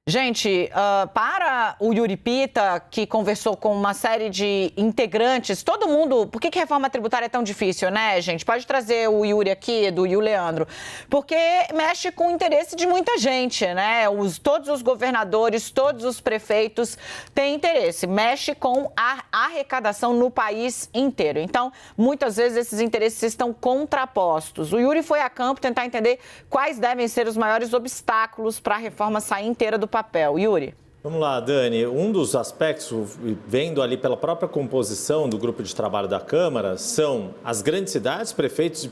Gente, para o Yuri Pita, que conversou com uma série de integrantes, todo mundo... Por que reforma tributária é tão difícil, né, gente? Pode trazer o Yuri aqui, Edu, e o Leandro. Porque mexe com o interesse de muita gente, né? Todos os governadores, todos os prefeitos têm interesse. Mexe com a arrecadação no país inteiro. Então, muitas vezes esses interesses estão contrapostos. O Yuri foi a campo tentar entender quais devem ser os maiores obstáculos para a reforma sair inteira do papel. Yuri. Vamos lá, Dani. Um dos aspectos, vendo ali pela própria composição do grupo de trabalho da Câmara, são as grandes cidades, prefeitos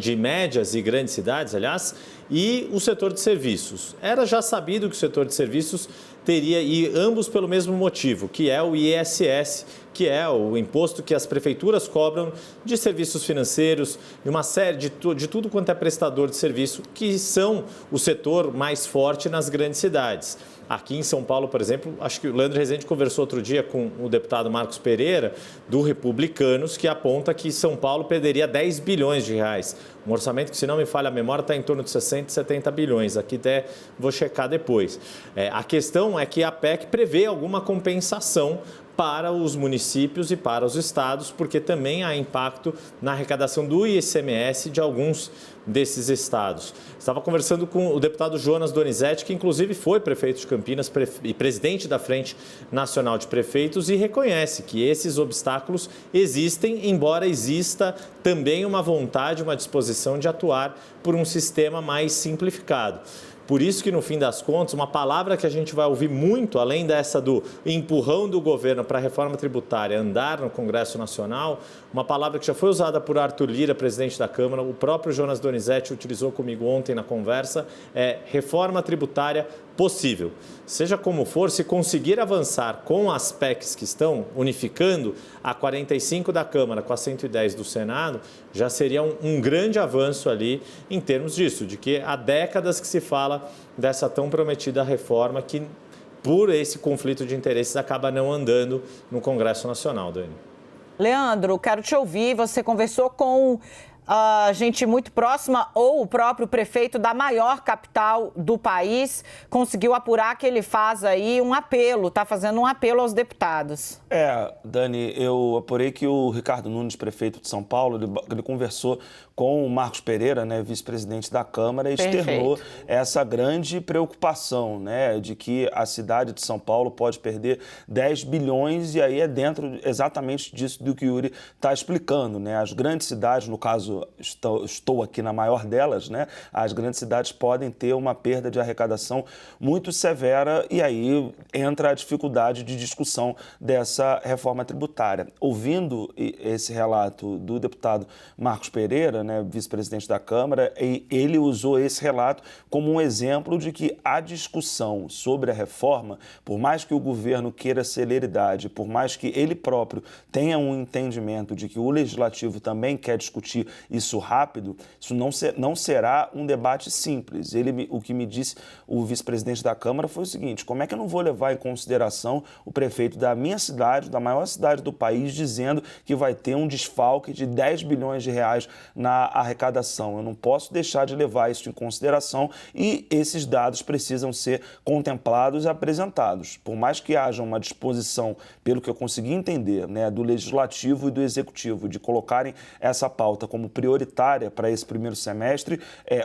de médias e grandes cidades, aliás, e o setor de serviços. Era já sabido que o setor de serviços teria, e ambos pelo mesmo motivo, que é o ISS, que é o imposto que as prefeituras cobram de serviços financeiros, de uma série de tudo quanto é prestador de serviço, que são o setor mais forte nas grandes cidades. Aqui em São Paulo, por exemplo, acho que o Leandro Rezende conversou outro dia com o deputado Marcos Pereira, do Republicanos, que aponta que São Paulo perderia 10 bilhões de reais. Um orçamento que, se não me falha a memória, está em torno de 60, 70 bilhões. Aqui até vou checar depois. A questão é que a PEC prevê alguma compensação para os municípios e para os estados, porque também há impacto na arrecadação do ICMS de alguns desses estados. Estava conversando com o deputado Jonas Donizete, que inclusive foi prefeito de Campinas e presidente da Frente Nacional de Prefeitos, e reconhece que esses obstáculos existem, embora exista também uma vontade, uma disposição de atuar por um sistema mais simplificado. Por isso que, no fim das contas, uma palavra que a gente vai ouvir muito, além dessa do empurrão do governo para a reforma tributária andar no Congresso Nacional, uma palavra que já foi usada por Arthur Lira, presidente da Câmara, o próprio Jonas Donizete utilizou comigo ontem na conversa, é reforma tributária possível. Seja como for, se conseguir avançar com as PECs que estão unificando a 45 da Câmara com a 110 do Senado, já seria um grande avanço ali em termos disso, de que há décadas que se fala dessa tão prometida reforma que, por esse conflito de interesses, acaba não andando no Congresso Nacional, Dani. Leandro, quero te ouvir. Você conversou com gente muito próxima ou o próprio prefeito da maior capital do país. Conseguiu apurar que ele faz aí um apelo, está fazendo um apelo aos deputados. Dani, eu apurei que o Ricardo Nunes, prefeito de São Paulo, ele conversou com o Marcos Pereira, né, vice-presidente da Câmara, e externou essa grande preocupação, né, de que a cidade de São Paulo pode perder 10 bilhões, e aí é dentro exatamente disso do que o Yuri está explicando, né? As grandes cidades, no caso, estou aqui na maior delas, né? As grandes cidades podem ter uma perda de arrecadação muito severa, e aí entra a dificuldade de discussão dessa reforma tributária. Ouvindo esse relato do deputado Marcos Pereira, né, vice-presidente da Câmara, e ele usou esse relato como um exemplo de que a discussão sobre a reforma, por mais que o governo queira celeridade, por mais que ele próprio tenha um entendimento de que o legislativo também quer discutir isso rápido, isso não será um debate simples. O que me disse o vice-presidente da Câmara foi o seguinte: como é que eu não vou levar em consideração o prefeito da minha cidade, da maior cidade do país, dizendo que vai ter um desfalque de 10 bilhões de reais na arrecadação? Eu não posso deixar de levar isso em consideração, e esses dados precisam ser contemplados e apresentados. Por mais que haja uma disposição, pelo que eu consegui entender, né, do Legislativo e do Executivo, de colocarem essa pauta como prioritária para esse primeiro semestre,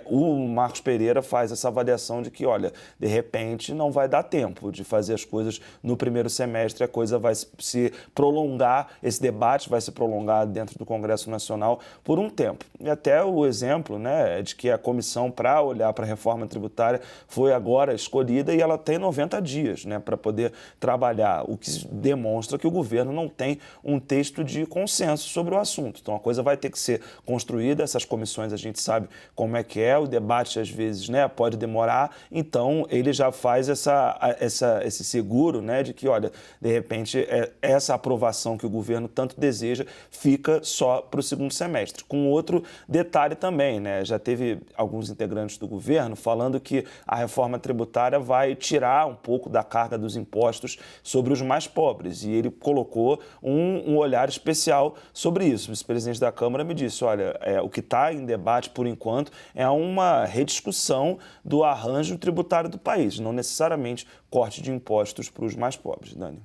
o Marcos Pereira faz essa avaliação de que, olha, de repente não vai dar tempo de fazer as coisas no primeiro semestre, a coisa vai se prolongar, esse debate vai se prolongar dentro do Congresso Nacional por um tempo. E até o exemplo, né, de que a comissão para olhar para a reforma tributária foi agora escolhida e ela tem 90 dias, né, para poder trabalhar, o que demonstra que o governo não tem um texto de consenso sobre o assunto. Então a coisa vai ter que ser construída, essas comissões a gente sabe como é, o debate às vezes, né, pode demorar, então ele já faz esse seguro, né, de que, olha, de repente essa aprovação que o governo tanto deseja fica só para o segundo semestre. Com outro detalhe também, né, já teve alguns integrantes do governo falando que a reforma tributária vai tirar um pouco da carga dos impostos sobre os mais pobres, e ele colocou um olhar especial sobre isso. O vice-presidente da Câmara me disse, olha, o que está em debate, por enquanto, é uma rediscussão do arranjo tributário do país, não necessariamente corte de impostos para os mais pobres. Dani.